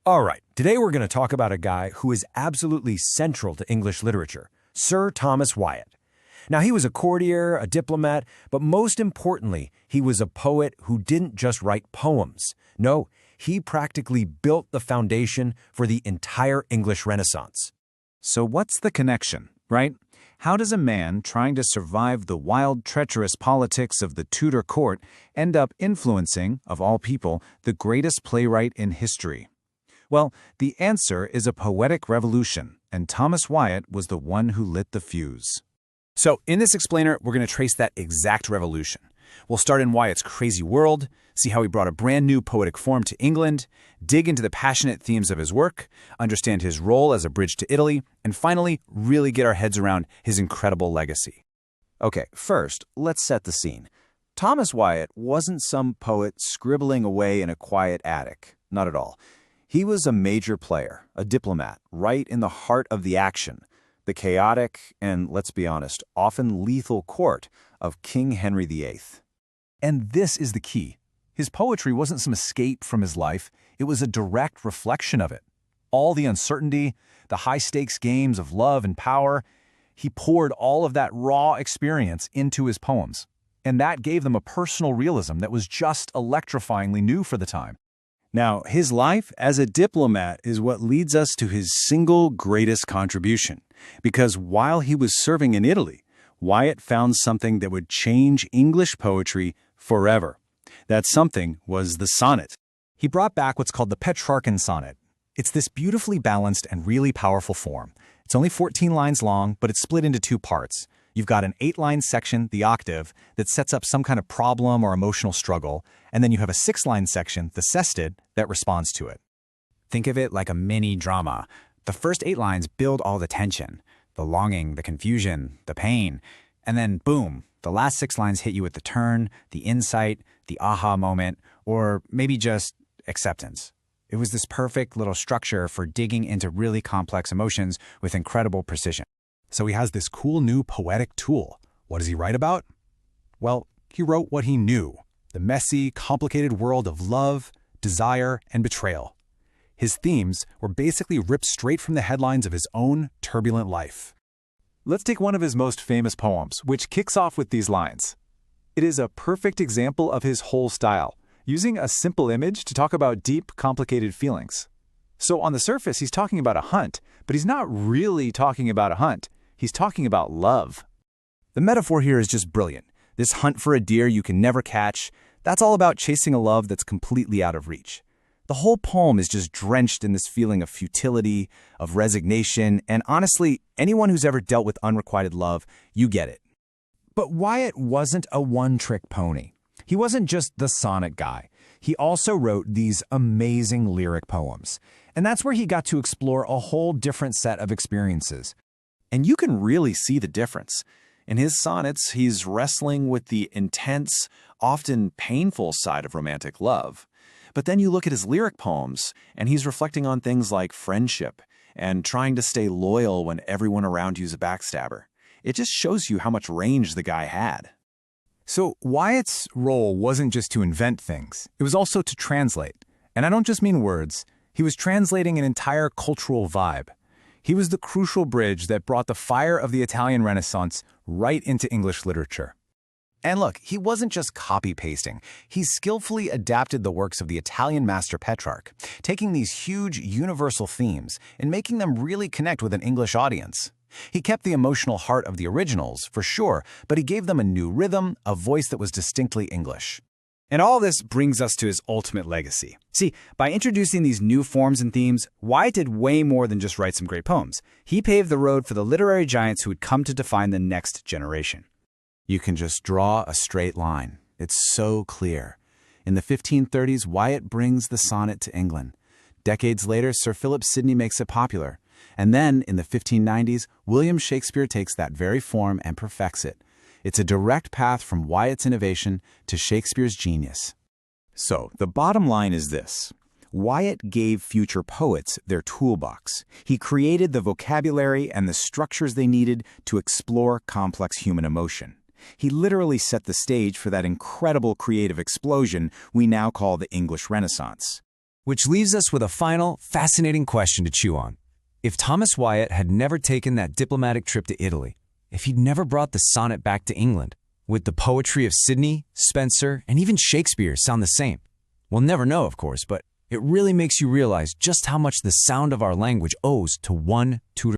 All right, today we're going to talk about a guy who is absolutely central to English literature, Sir Thomas Wyatt. Now, he was a courtier, a diplomat, but most importantly, he was a poet who didn't just write poems. No, he practically built the foundation for the entire English Renaissance. So what's the connection, right? How does a man trying to survive the wild, treacherous politics of the Tudor court end up influencing, of all people, the greatest playwright in history? Well, the answer is a poetic revolution, and Thomas Wyatt was the one who lit the fuse. So in this explainer, we're going to trace that exact revolution. We'll start in Wyatt's crazy world, see how he brought a brand new poetic form to England, dig into the passionate themes of his work, understand his role as a bridge to Italy, and finally, really get our heads around his incredible legacy. Okay, first, let's set the scene. Thomas Wyatt wasn't some poet scribbling away in a quiet attic. Not at all. He was a major player, a diplomat, right in the heart of the action, the chaotic and, let's be honest, often lethal court of King Henry VIII. And this is the key. His poetry wasn't some escape from his life, it was a direct reflection of it. All the uncertainty, the high-stakes games of love and power, he poured all of that raw experience into his poems. And that gave them a personal realism that was just electrifyingly new for the time. Now, his life as a diplomat is what leads us to his single greatest contribution, because while he was serving in Italy, Wyatt found something that would change English poetry forever. That something was the sonnet. He brought back what's called the Petrarchan sonnet. It's this beautifully balanced and really powerful form. It's only 14 lines long, but it's split into two parts. You've got an 8-line section, the octave, that sets up some kind of problem or emotional struggle, and then you have a 6-line section, the sestet, that responds to it. Think of it like a mini drama. The first 8 lines build all the tension, the longing, the confusion, the pain, and then boom, the last 6 lines hit you with the turn, the insight, the aha moment, or maybe just acceptance. It was this perfect little structure for digging into really complex emotions with incredible precision. So he has this cool new poetic tool. What does he write about? Well, he wrote what he knew, the messy, complicated world of love, desire, and betrayal. His themes were basically ripped straight from the headlines of his own turbulent life. Let's take one of his most famous poems, which kicks off with these lines. It is a perfect example of his whole style, using a simple image to talk about deep, complicated feelings. So on the surface, he's talking about a hunt, but he's not really talking about a hunt. He's talking about love. The metaphor here is just brilliant. This hunt for a deer you can never catch, that's all about chasing a love that's completely out of reach. The whole poem is just drenched in this feeling of futility, of resignation, and honestly, anyone who's ever dealt with unrequited love, you get it. But Wyatt wasn't a one-trick pony. He wasn't just the sonnet guy. He also wrote these amazing lyric poems. And that's where he got to explore a whole different set of experiences. And you can really see the difference. In his sonnets, he's wrestling with the intense, often painful side of romantic love. But then you look at his lyric poems, and he's reflecting on things like friendship and trying to stay loyal when everyone around you is a backstabber. It just shows you how much range the guy had. So Wyatt's role wasn't just to invent things. It was also to translate. And I don't just mean words. He was translating an entire cultural vibe. He was the crucial bridge that brought the fire of the Italian Renaissance right into English literature. And look, he wasn't just copy-pasting. He skillfully adapted the works of the Italian master Petrarch, taking these huge universal themes and making them really connect with an English audience. He kept the emotional heart of the originals, for sure, but he gave them a new rhythm, a voice that was distinctly English. And all this brings us to his ultimate legacy. See, by introducing these new forms and themes, Wyatt did way more than just write some great poems. He paved the road for the literary giants who would come to define the next generation. You can just draw a straight line. It's so clear. In the 1530s, Wyatt brings the sonnet to England. Decades later, Sir Philip Sidney makes it popular. And then, in the 1590s, William Shakespeare takes that very form and perfects it. It's a direct path from Wyatt's innovation to Shakespeare's genius. So, the bottom line is this. Wyatt gave future poets their toolbox. He created the vocabulary and the structures they needed to explore complex human emotion. He literally set the stage for that incredible creative explosion we now call the English Renaissance. Which leaves us with a final, fascinating question to chew on. If Thomas Wyatt had never taken that diplomatic trip to Italy, if he'd never brought the sonnet back to England, would the poetry of Sidney, Spenser, and even Shakespeare sound the same? We'll never know, of course, but it really makes you realize just how much the sound of our language owes to one Tudor